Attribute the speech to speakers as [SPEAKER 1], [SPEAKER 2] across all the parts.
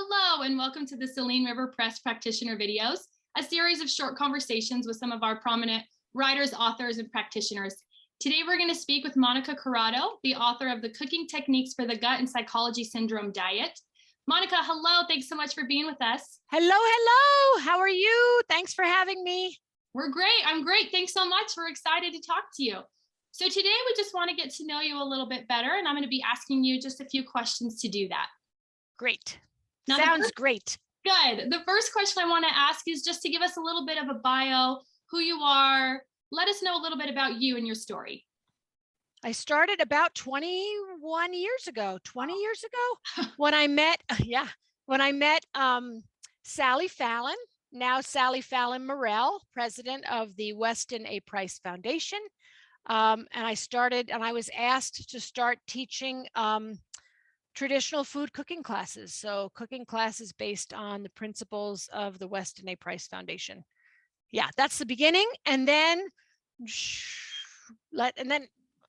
[SPEAKER 1] Hello, and welcome to the Selene River Press Practitioner videos, a series of short conversations with some of our prominent writers, authors, and practitioners. Today, we're going to speak with Monica Corrado, the author of the Cooking Techniques for the Gut and Psychology Syndrome Diet. Monica, hello. Thanks so much for being with us.
[SPEAKER 2] Hello. How are you? Thanks for having me.
[SPEAKER 1] We're great. I'm great. Thanks so much. We're excited to talk to you. So today, we just want to get to know you a little bit better, and I'm going to be asking you just a few questions to do that.
[SPEAKER 2] Great.
[SPEAKER 1] Now,
[SPEAKER 2] sounds great.
[SPEAKER 1] Good. The first question I want to ask is just to give us a little bit of a bio, who you are. Let us know a little bit about you and your story.
[SPEAKER 2] I started about 21 years ago, 20 years ago, when I met, Sally Fallon, now Sally Fallon Morell, president of the Weston A. Price Foundation. And I was asked to start teaching traditional food cooking classes. So cooking classes based on the principles of the Weston A. Price Foundation. Yeah, that's the beginning. And then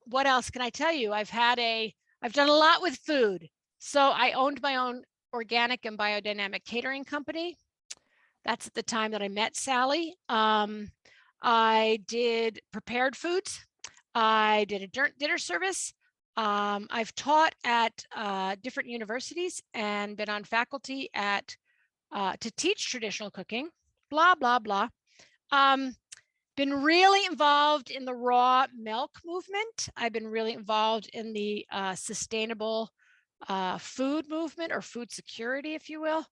[SPEAKER 2] what else can I tell you? I've done a lot with food. So I owned my own organic and biodynamic catering company. That's at the time that I met Sally. I did prepared foods. I did a dinner service. I've taught at different universities and been on faculty to teach traditional cooking, blah, blah, blah. Been really involved in the raw milk movement. I've been really involved in the sustainable food movement, or food security, if you will.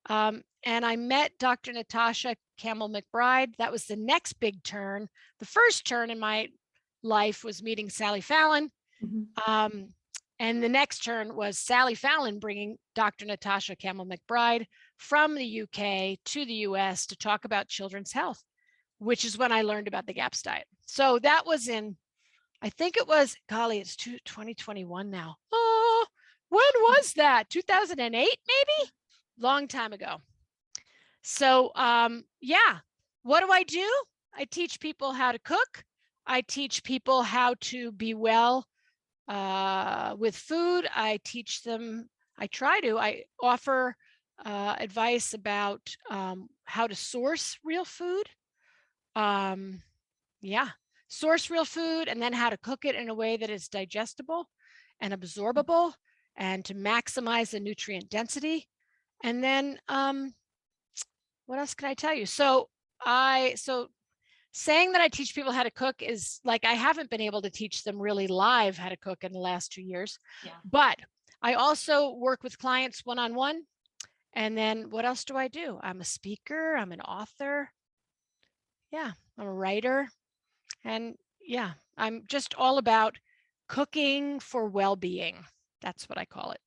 [SPEAKER 2] And I met Dr. Natasha Campbell-McBride. That was the next big turn. The first turn in my life was meeting Sally Fallon. Mm-hmm. And the next turn was Sally Fallon bringing Dr. Natasha Campbell-McBride from the UK to the US to talk about children's health, which is when I learned about the GAPS diet. So that was I think it was, golly, it's 2021 now. Oh, when was that? 2008, maybe? Long time ago. So yeah, what do? I teach people how to cook. I teach people how to be well with food. I offer advice about how to source real food. Source real food, and then how to cook it in a way that is digestible and absorbable, and to maximize the nutrient density. And then what else can I tell you? So saying that I teach people how to cook is like, I haven't been able to teach them really live how to cook in the last 2 years. Yeah. But I also work with clients one-on-one. And then what else do? I'm a speaker, I'm an author. Yeah, I'm a writer. And yeah, I'm just all about cooking for well-being. That's what I call it.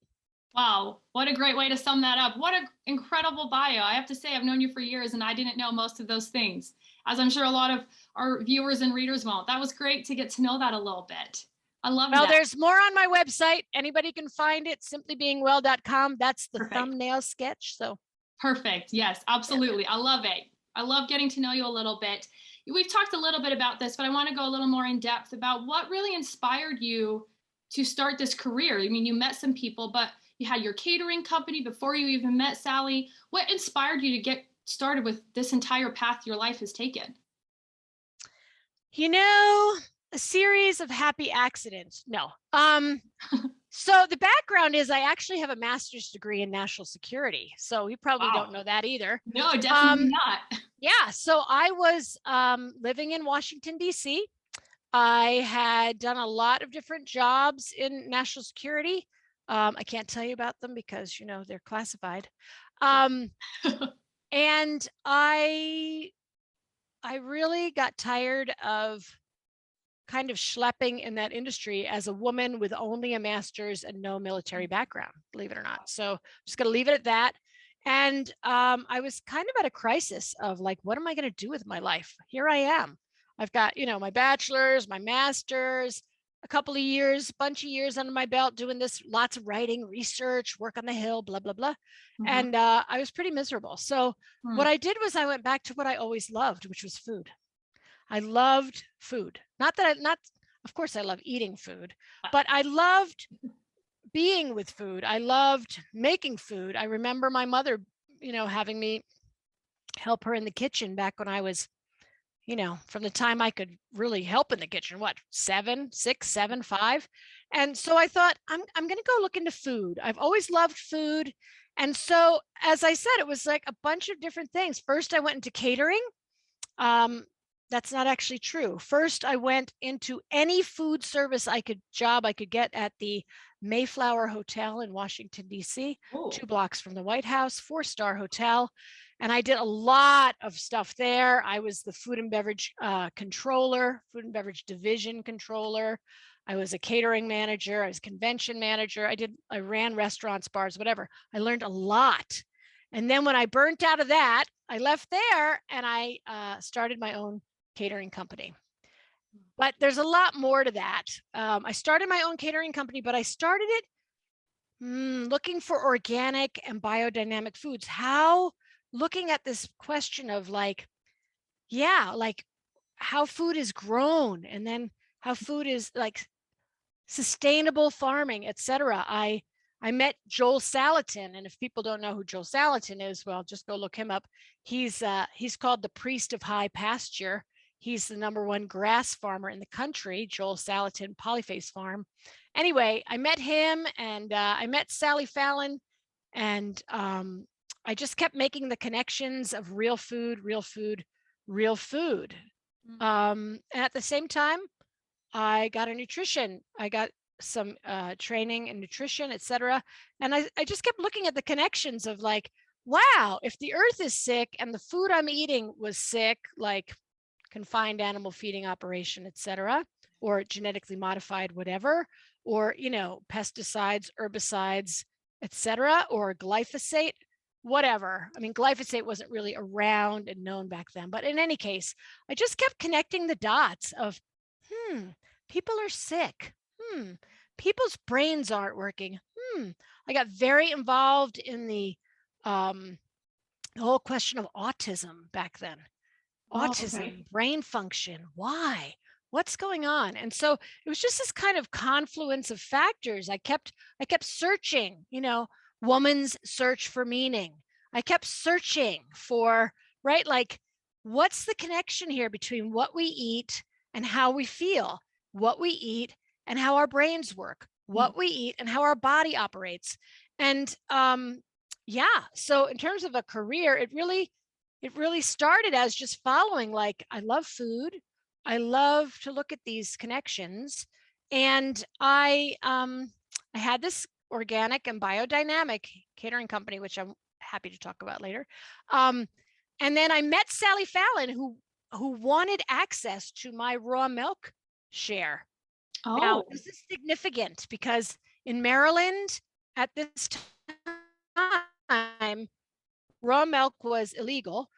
[SPEAKER 1] Wow, what a great way to sum that up. What an incredible bio. I have to say, I've known you for years and I didn't know most of those things, as I'm sure a lot of our viewers and readers won't. That was great to get to know that a little bit. I love that.
[SPEAKER 2] Well, there's more on my website. Anybody can find it, simplybeingwell.com. That's the
[SPEAKER 1] Perfect.
[SPEAKER 2] Thumbnail sketch. So
[SPEAKER 1] perfect. Yes, absolutely. Yeah. I love it. I love getting to know you a little bit. We've talked a little bit about this, but I want to go a little more in depth about what really inspired you to start this career. I mean, you met some people, but you had your catering company before you even met Sally. What inspired you to get started with this entire path your life has taken?
[SPEAKER 2] A series of happy accidents. No. So the background is I actually have a master's degree in national security. So you probably don't know that either.
[SPEAKER 1] No, definitely not.
[SPEAKER 2] Yeah. So I was living in Washington, D.C. I had done a lot of different jobs in national security. I can't tell you about them because, they're classified. And I really got tired of kind of schlepping in that industry as a woman with only a master's and no military background, believe it or not. So I'm just going to leave it at that. And I was kind of at a crisis of like, what am I going to do with my life? Here I am. I've got, my bachelor's, my master's, a couple of years, bunch of years under my belt doing this, lots of writing, research, work on the Hill, blah, blah, blah. Mm-hmm. And I was pretty miserable. So what I did was I went back to what I always loved, which was food. I loved food. Of course I love eating food, but I loved being with food. I loved making food. I remember my mother, having me help her in the kitchen back when I was, from the time I could really help in the kitchen, what, 7, 6, 7, 5. And so I thought, I'm going to go look into food. I've always loved food. And so, as I said, it was like a bunch of different things. First, I went into catering. That's not actually true. First, I went into any food service job I could get at the Mayflower Hotel in Washington, D.C., 2 blocks from the White House, 4-star hotel. And I did a lot of stuff there. I was the food and beverage controller, food and beverage division controller. I was a catering manager. I was convention manager. I ran restaurants, bars, whatever. I learned a lot. And then when I burnt out of that, I left there and I started my own catering company. But there's a lot more to that. I started my own catering company, but I started it looking for organic and biodynamic foods. Looking at this question of like how food is grown, and then how food is like sustainable farming, etc. I met Joel Salatin, and if people don't know who Joel Salatin is, well, just go look him up. He's called the priest of high pasture. He's the #1 grass farmer in the country, Joel Salatin Polyface Farm. Anyway, I met him, and I met Sally Fallon, and I just kept making the connections of real food, real food, real food. And at the same time, I got a nutrition. I got some training in nutrition, etc. And I just kept looking at the connections of like, wow, if the earth is sick and the food I'm eating was sick, like confined animal feeding operation, etc., or genetically modified, whatever, or, pesticides, herbicides, etc., or glyphosate, whatever. I mean, glyphosate wasn't really around and known back then, but in any case, I just kept connecting the dots of, people are sick. People's brains aren't working. I got very involved in the whole question of autism back then. Autism, brain function, why? What's going on? And so it was just this kind of confluence of factors. I kept searching, woman's search for meaning. I kept searching for, right, like, what's the connection here between what we eat and how we feel, what we eat and how our brains work, what we eat and how our body operates. And so in terms of a career, it really started as just following, like, I love food. I love to look at these connections. And I had this organic and biodynamic catering company, which I'm happy to talk about later. And then I met Sally Fallon, who wanted access to my raw milk share. Now, this is significant because in Maryland at this time, raw milk was illegal.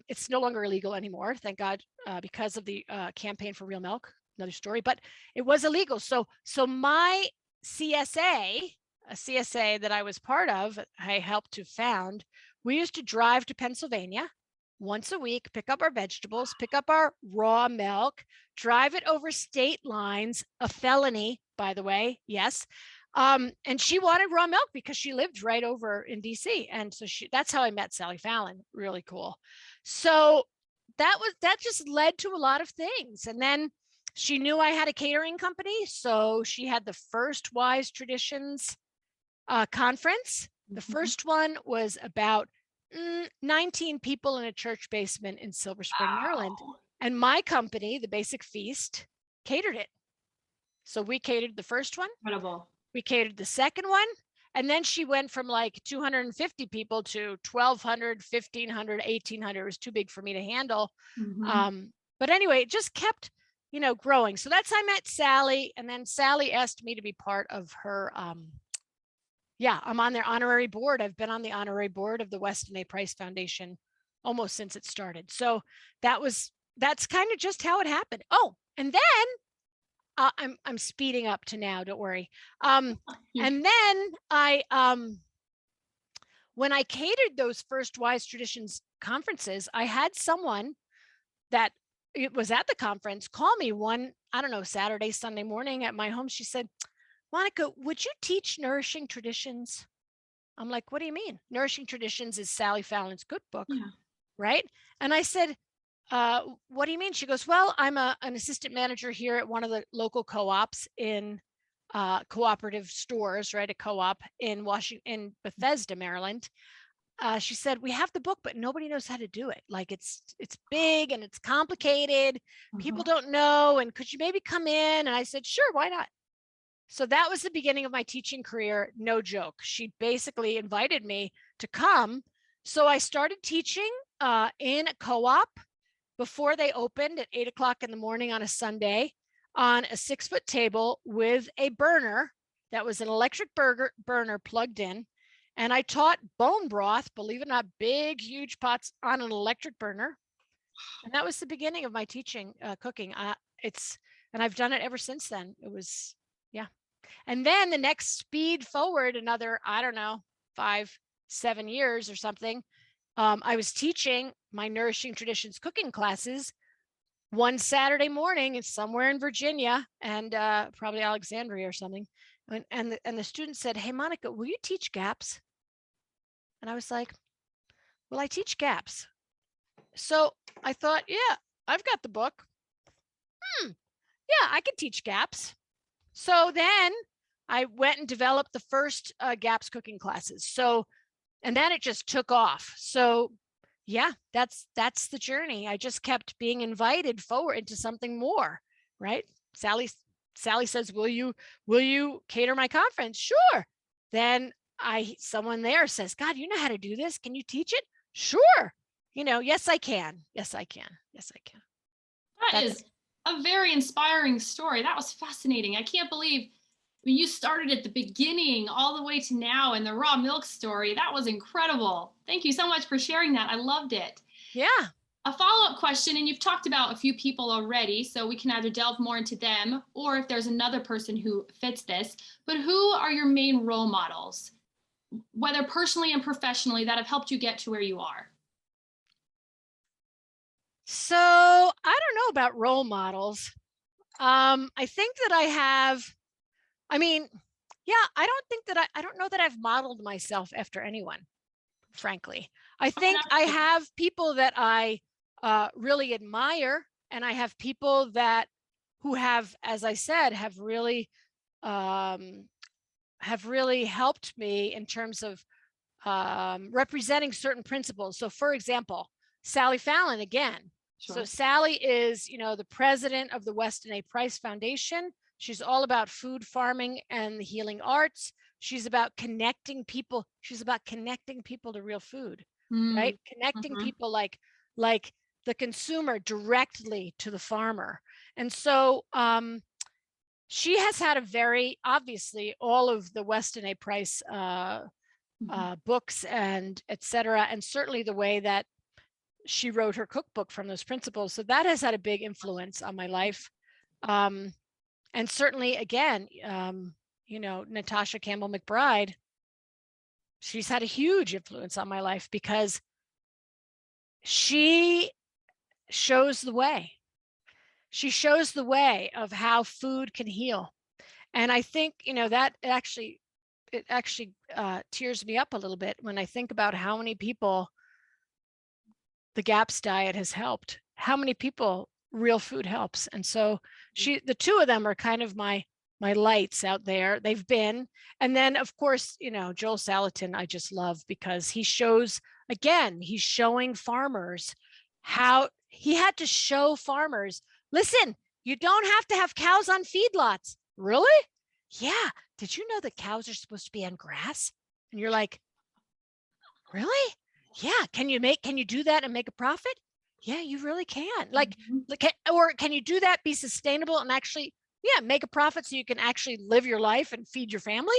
[SPEAKER 2] It's no longer illegal anymore, thank God, because of the campaign for real milk. Another story, but it was illegal. So my CSA, a CSA that I was part of, I helped to found. We used to drive to Pennsylvania once a week, pick up our vegetables, pick up our raw milk, drive it over state lines, a felony, by the way, yes. And she wanted raw milk because she lived right over in DC. And so that's how I met Sally Fallon. Really cool. So that just led to a lot of things. And then she knew I had a catering company. So she had the first Wise Traditions conference. The first one was about 19 people in a church basement in Silver Spring, Maryland. And my company, The Basic Feast, catered it. So we catered the first one.
[SPEAKER 1] Incredible.
[SPEAKER 2] We catered the second one. And then she went from like 250 people to 1,200, 1,500, 1,800. It was too big for me to handle. But anyway, it just kept, growing. So that's how I met Sally. And then Sally asked me to be part of her. I'm on their honorary board. I've been on the honorary board of the Weston A. Price Foundation almost since it started. So that's kind of just how it happened. Oh, and then I'm speeding up to now, don't worry. And then when I catered those first Wise Traditions conferences, I had someone that it was at the conference call me one, I don't know, Saturday, Sunday morning at my home. She said, Monica, would you teach Nourishing Traditions? I'm like, what do you mean? Nourishing Traditions is Sally Fallon's cookbook,
[SPEAKER 1] Yeah.
[SPEAKER 2] right? And I said, what do you mean? She goes, well, I'm an assistant manager here at one of the local co-ops in cooperative stores, right? A co-op in in Bethesda, Maryland. She said, we have the book, but nobody knows how to do it. Like it's big and it's complicated. People don't know. And could you maybe come in? And I said, sure, why not? So that was the beginning of my teaching career. No joke. She basically invited me to come. So I started teaching in a co-op before they opened at 8 o'clock in the morning on a Sunday on a 6-foot table with a burner that was an electric burner plugged in. And I taught bone broth, believe it or not, big, huge pots on an electric burner. And that was the beginning of my teaching cooking. And I've done it ever since then. It was, yeah. And then the next speed forward, another, I don't know, 5-7 years or something, I was teaching my Nourishing Traditions cooking classes one Saturday morning. It's somewhere in Virginia and probably Alexandria or something. And the student said, hey, Monica, will you teach GAPS? And I was like, well, I teach GAPS. So I thought, yeah, I've got the book. Yeah, I can teach GAPS. So then I went and developed the first GAPS cooking classes. So, and then it just took off. So yeah, that's the journey. I just kept being invited forward into something more, right? Sally says, will you cater my conference? Sure. Then someone there says, God, you know how to do this. Can you teach it? Sure. Yes, I can. Yes, I can. Yes, I can.
[SPEAKER 1] That is a very inspiring story. That was fascinating. I can't believe you started at the beginning all the way to now in the raw milk story. That was incredible. Thank you so much for sharing that. I loved it.
[SPEAKER 2] Yeah.
[SPEAKER 1] A follow-up question, and you've talked about a few people already, so we can either delve more into them or if there's another person who fits this, but who are your main role models, whether personally and professionally, that have helped you get to where you are?
[SPEAKER 2] So I don't know about role models. I think that I don't know that I've modeled myself after anyone, frankly. I think I have people that I really admire, and I have people who have, as I said, have really helped me in terms of representing certain principles. So for example, Sally Fallon again. Sure. So Sally is, the president of the Weston A. Price Foundation. She's all about food farming and the healing arts. She's about connecting people. She's about connecting people to real food, right? Connecting people like the consumer directly to the farmer. And so she has had obviously all of the Weston A. Price books and et cetera, and certainly the way that she wrote her cookbook from those principles. So that has had a big influence on my life. And certainly, again, Natasha Campbell McBride, she's had a huge influence on my life because she shows the way. She shows the way of how food can heal. And I think, that it actually tears me up a little bit when I think about how many people the GAPS diet has helped, how many people real food helps. And so the two of them are kind of my lights out there. They've been. And then of course, Joel Salatin, I just love because he's showing farmers how he had to show farmers, listen, you don't have to have cows on feedlots. Really? Yeah. Did you know that cows are supposed to be on grass? And you're like, really? Yeah. Can you do that and make a profit? Yeah, you really can. Or can you do that, be sustainable and actually, make a profit so you can actually live your life and feed your family?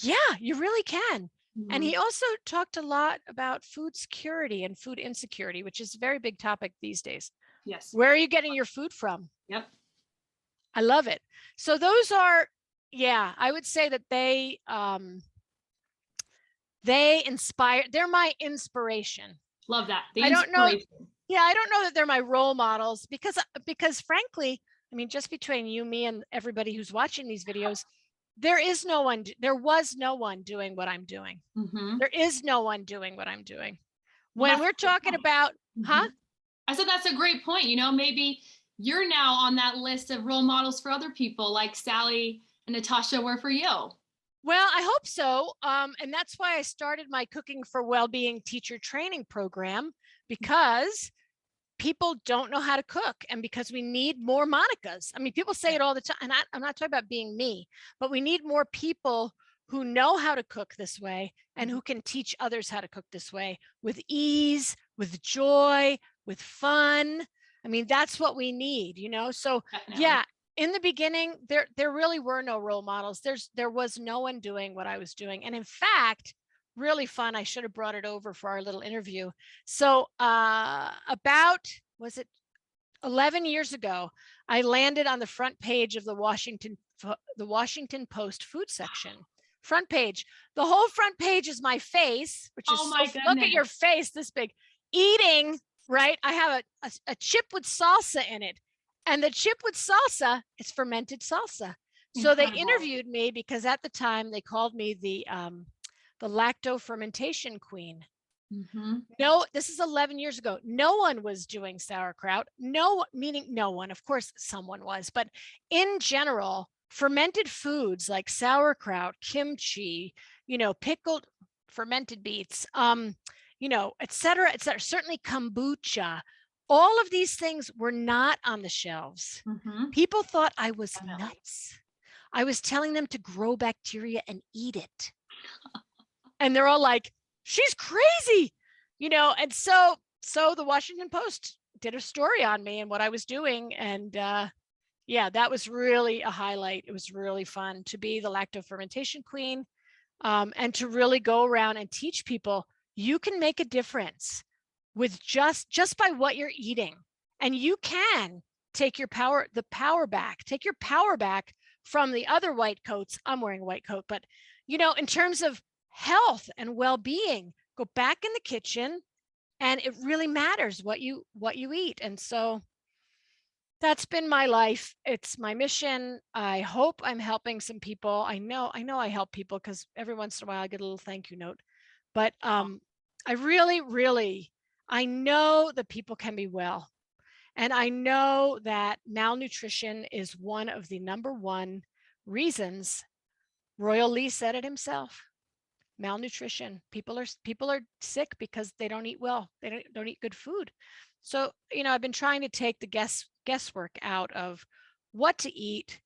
[SPEAKER 2] Yeah, you really can. And he also talked a lot about food security and food insecurity, which is a very big topic these days.
[SPEAKER 1] Yes.
[SPEAKER 2] Where are you getting your food from?
[SPEAKER 1] Yep.
[SPEAKER 2] I love it. So those are, I would say that they inspire, they're my inspiration.
[SPEAKER 1] Love that.
[SPEAKER 2] I don't know that they're my role models because frankly, I mean, just between you, me, and everybody who's watching these videos, there was no one doing what I'm doing.
[SPEAKER 1] Mm-hmm.
[SPEAKER 2] There is no one doing what I'm doing.
[SPEAKER 1] Well,
[SPEAKER 2] When we're talking about,
[SPEAKER 1] mm-hmm. I said, that's a great point. You know, maybe you're now on that list of role models for other people like Sally and Natasha were for you.
[SPEAKER 2] Well, I hope so. And that's why I started my Cooking for Wellbeing teacher training program, because people don't know how to cook and because we need more Monicas. I mean, people say it all the time, and I'm not talking about being me, but we need more people who know how to cook this way and who can teach others how to cook this way with ease, with joy, with fun. I mean, that's what we need, you know? So
[SPEAKER 1] Definitely.
[SPEAKER 2] yeah, in the beginning, there really were no role models. There was no one doing what I was doing. And in fact, really fun. I should have brought it over for our little interview. So about, was it 11 years ago, I landed on the front page of the Washington Post food section. Front page. The whole front page is my face, which is, look at your face this big, eating, right? I have a chip with salsa in it. And the chip with salsa is fermented salsa. So they interviewed me because at the time they called me the lacto fermentation queen.
[SPEAKER 1] Mm-hmm.
[SPEAKER 2] No, this is 11 years ago. No one was doing sauerkraut. No, meaning no one. Of course, someone was, but in general, fermented foods like sauerkraut, kimchi, you know, pickled fermented beets, you know, et cetera, certainly kombucha. All of these things were not on the shelves.
[SPEAKER 1] Mm-hmm.
[SPEAKER 2] People thought I was nuts. I was telling them to grow bacteria and eat it. And they're all like, she's crazy, you know? And so the Washington Post did a story on me and what I was doing. And yeah, that was really a highlight. It was really fun to be the lacto fermentation queen, and to really go around and teach people you can make a difference with just by what you're eating. And you can take the power back, take your power back from the other white coats. I'm wearing a white coat, but you know, in terms of health and well-being, go back in the kitchen, and it really matters what you eat. And so that's been my life. It's my mission. I hope I'm helping some people. I know I help people because every once in a while I get a little thank you note. But I really, I know that people can be well. And I know that malnutrition is one of the #1 reasons. Royal Lee said it himself. Malnutrition. People are sick because they don't eat well. They don't eat good food. So, you know, I've been trying to take the guesswork out of what to eat,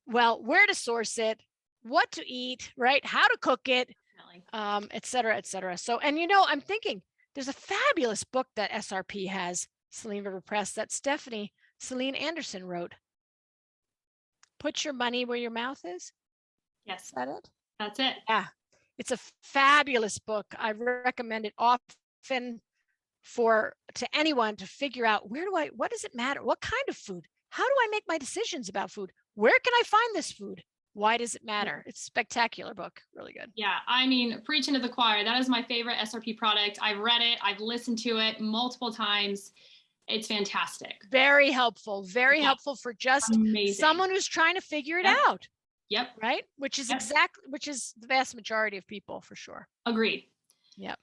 [SPEAKER 2] well, where to source it, what to eat, right? How to cook it, et cetera, et cetera. So, and you know, I'm thinking there's a fabulous book that SRP has, Selene River Press, that Selene Anderson wrote. Put Your Money Where Your Mouth Is.
[SPEAKER 1] Yes.
[SPEAKER 2] Is that it?
[SPEAKER 1] That's it.
[SPEAKER 2] Yeah. It's a fabulous book. I recommend it often to anyone to figure out what does it matter? What kind of food? How do I make my decisions about food? Where can I find this food? Why does it matter? It's a spectacular book. Really good.
[SPEAKER 1] Yeah. I mean, preaching to the choir. That is my favorite SRP product. I've read it. I've listened to it multiple times. It's fantastic.
[SPEAKER 2] Very helpful. Very helpful for just someone who's trying to figure it out.
[SPEAKER 1] Yep.
[SPEAKER 2] Right. Which is which is the vast majority of people, for sure.
[SPEAKER 1] Agreed.
[SPEAKER 2] Yep.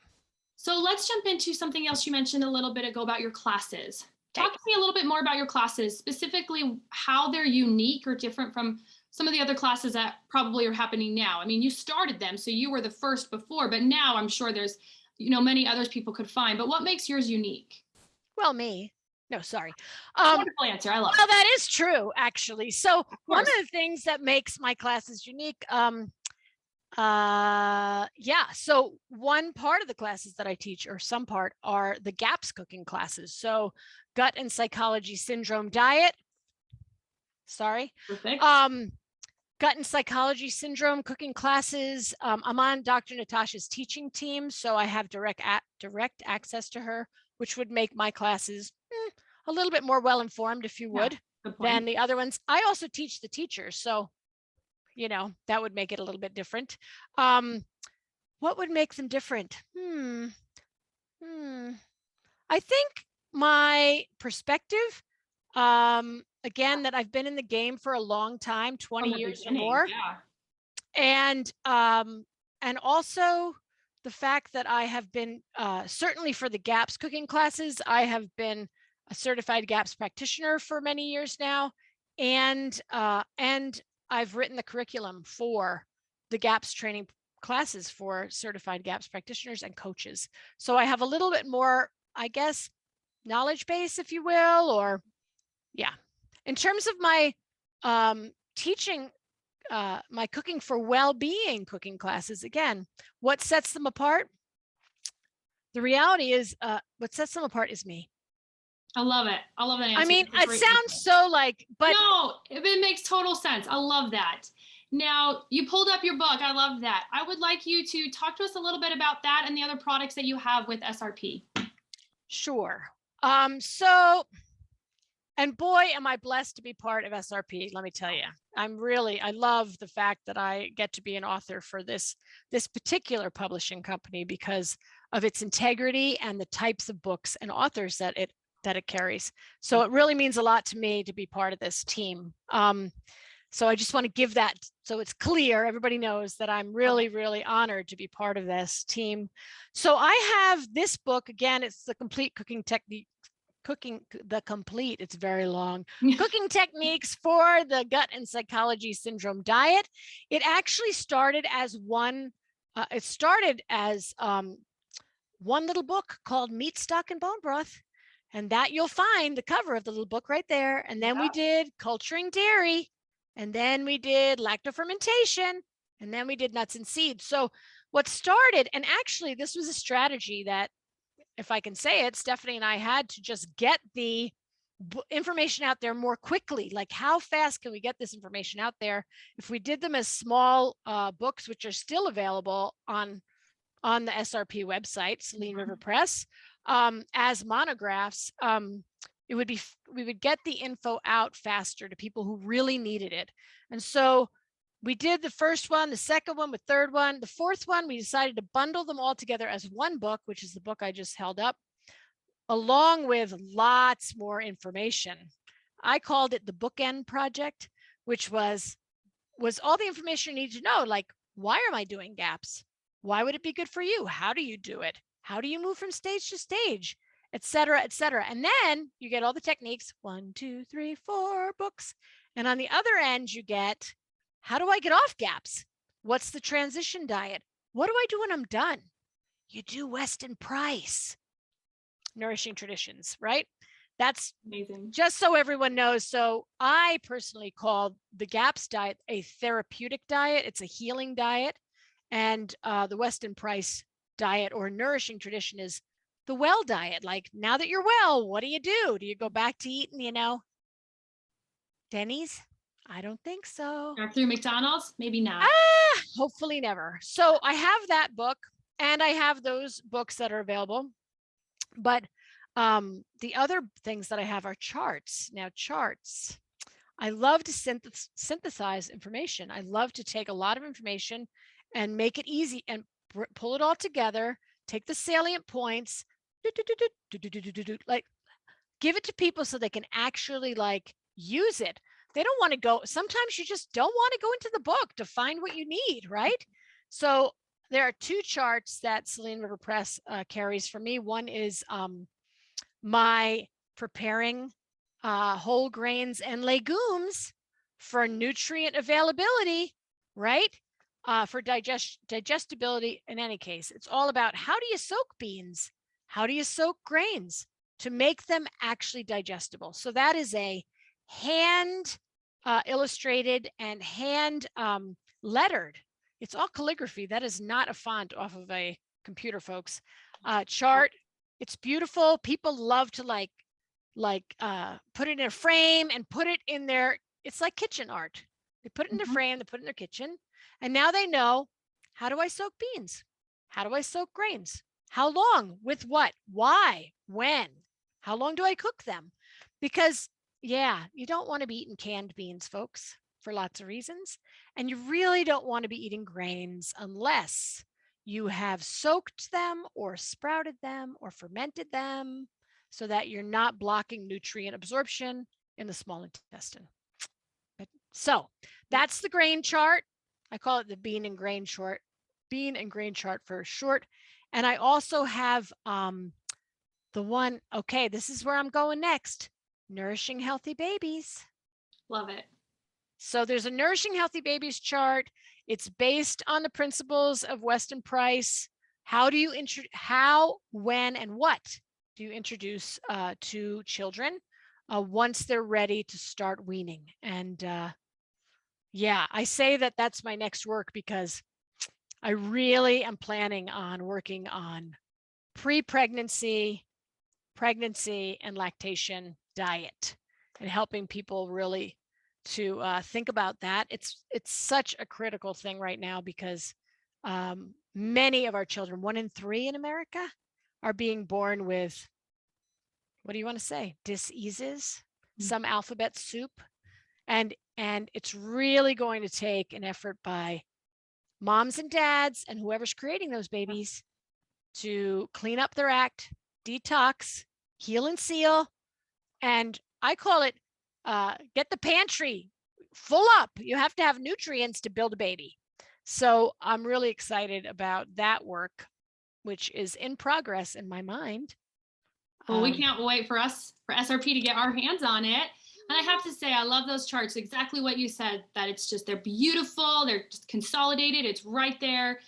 [SPEAKER 1] So let's jump into something else you mentioned a little bit ago about your classes. Talk to me a little bit more about your classes, specifically how they're unique or different from some of the other classes that probably are happening now. I mean, you started them, so you were the first before, but now I'm sure there's, you know, many others people could find. But what makes yours unique?
[SPEAKER 2] Well, me. No, sorry.
[SPEAKER 1] Wonderful answer. I love it.
[SPEAKER 2] Well, that is true, actually. So one of the things that makes my classes unique, so one part of the classes that I teach, or some part, are the GAPS cooking classes. So gut and psychology syndrome diet. Sorry.
[SPEAKER 1] Perfect.
[SPEAKER 2] Gut and psychology syndrome cooking classes. I'm on Dr. Natasha's teaching team, so I have direct access to her, which would make my classes a little bit more well-informed, if you would, than the other ones. I also teach the teachers, so, you know, that would make it a little bit different. What would make them different? I think my perspective, again, that I've been in the game for a long time, 20 years or more. And also the fact that I have been, certainly for the GAPS cooking classes, I have been a certified GAPS practitioner for many years now. And I've written the curriculum for the GAPS training classes for certified GAPS practitioners and coaches. So I have a little bit more, I guess, knowledge base, if you will, or yeah. In terms of my teaching, my cooking for well-being cooking classes, again, what sets them apart? The reality is, what sets them apart is me.
[SPEAKER 1] I love it. I love that answer.
[SPEAKER 2] I mean, it sounds so like, but
[SPEAKER 1] no, it makes total sense. I love that. Now, you pulled up your book. I love that. I would like you to talk to us a little bit about that and the other products that you have with SRP.
[SPEAKER 2] Sure. So, and boy, am I blessed to be part of SRP. Let me tell you, I love the fact that I get to be an author for this particular publishing company because of its integrity and the types of books and authors that it carries. So it really means a lot to me to be part of this team. So I just want to give that so it's clear, everybody knows that I'm really, really honored to be part of this team. So I have this book, again, it's the complete cooking technique, it's very long, cooking techniques for the gut and psychology syndrome diet. It actually started as one little book called Meat, Stock, and Bone Broth. And that you'll find the cover of the little book right there. And then we did culturing dairy. And then we did lactofermentation. And then we did nuts and seeds. So what started, and actually this was a strategy that, if I can say it, Stephanie and I had to just get the information out there more quickly. Like, how fast can we get this information out there? If we did them as small books, which are still available on the SRP website, Selene River Press, as monographs, we would get the info out faster to people who really needed it. And so we did the first one, the second one, the third one, the fourth one, we decided to bundle them all together as one book, which is the book I just held up, along with lots more information. I called it the Bookend Project, which was all the information you need to know, like, why am I doing GAPS? Why would it be good for you? How do you do it? How do you move from stage to stage, et cetera, et cetera. And then you get all the techniques, 1, 2, 3, 4 books. And on the other end, you get, how do I get off GAPS? What's the transition diet? What do I do when I'm done? You do Weston Price, Nourishing Traditions, right? That's amazing. Just so everyone knows. So I personally call the GAPS diet a therapeutic diet. It's a healing diet. And the Weston Price diet or Nourishing Tradition is the well diet. Like, now that you're well, what do? Do you go back to eating, Denny's? I don't think so.
[SPEAKER 1] Or through McDonald's? Maybe not.
[SPEAKER 2] Hopefully never. So I have that book and I have those books that are available. But the other things that I have are charts. Now, charts. I love to synthesize information. I love to take a lot of information and make it easy and pull it all together, take the salient points, like give it to people so they can actually like use it. They don't want to go, sometimes you just don't want to go into the book to find what you need, right? So there are 2 charts that Selene River Press carries for me. One is my preparing whole grains and legumes for nutrient availability, right? For digestibility. In any case, it's all about, how do you soak beans? How do you soak grains to make them actually digestible? So that is a hand illustrated and hand lettered. It's all calligraphy. That is not a font off of a computer, folks. Chart. It's beautiful. People love to like put it in a frame and put it in their, it's like kitchen art. They put it in their frame, they put it in their kitchen. And now they know, how do I soak beans? How do I soak grains? How long? With what? Why? When? How long do I cook them? Because, yeah, you don't want to be eating canned beans, folks, for lots of reasons. And you really don't want to be eating grains unless you have soaked them or sprouted them or fermented them so that you're not blocking nutrient absorption in the small intestine. So that's the grain chart. I call it the bean and grain chart for short. And I also have the one, okay, this is where I'm going next. Nourishing Healthy Babies.
[SPEAKER 1] Love it.
[SPEAKER 2] So there's a Nourishing Healthy Babies chart. It's based on the principles of Weston Price. How, when, and what do you introduce to children once they're ready to start weaning? And yeah, I say that that's my next work because I really am planning on working on pre-pregnancy, pregnancy, and lactation diet, and helping people really to think about that. It's such a critical thing right now because many of our children, 1 in 3 in America, are being born with, what do you want to say, diseases, some alphabet soup. And it's really going to take an effort by moms and dads and whoever's creating those babies to clean up their act, detox, heal and seal. And I call it get the pantry full up. You have to have nutrients to build a baby. So I'm really excited about that work, which is in progress in my mind.
[SPEAKER 1] Well, we can't wait for SRP to get our hands on it. And I have to say, I love those charts. Exactly what you said, that it's just, they're beautiful. They're just consolidated. It's right there.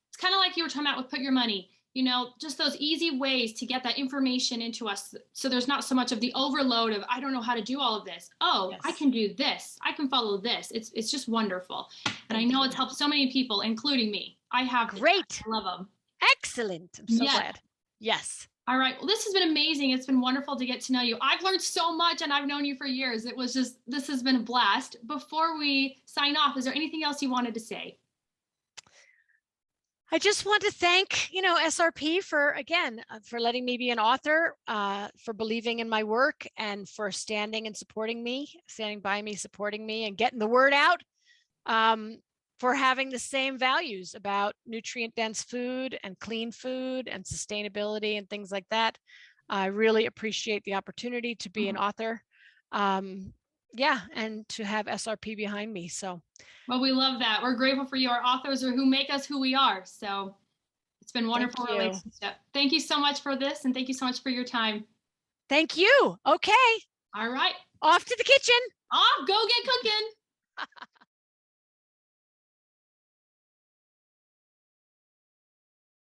[SPEAKER 1] It's kind of like you were talking about with Put Your Money, you know, just those easy ways to get that information into us. So there's not so much of the overload of, I don't know how to do all of this. Oh, yes. I can do this. I can follow this. It's just wonderful. And I know it's helped so many people, including me. I have.
[SPEAKER 2] Great.
[SPEAKER 1] I love them.
[SPEAKER 2] Excellent. I'm so glad. Yes.
[SPEAKER 1] All right. Well, this has been amazing. It's been wonderful to get to know you. I've learned so much and I've known you for years. This has been a blast. Before we sign off, is there anything else you wanted to say?
[SPEAKER 2] I just want to thank, SRP for letting me be an author, for believing in my work, and for standing by me, supporting me, and getting the word out, for having the same values about nutrient-dense food and clean food and sustainability and things like that. I really appreciate the opportunity to be an author. And to have SRP behind me. So,
[SPEAKER 1] well, we love that. We're grateful for you. Our authors are who make us who we are. So it's been a wonderful relationship. Thank you so much for this. And thank you so much for your time.
[SPEAKER 2] Thank you. Okay.
[SPEAKER 1] All right.
[SPEAKER 2] Off to the kitchen.
[SPEAKER 1] Off. Go get cooking.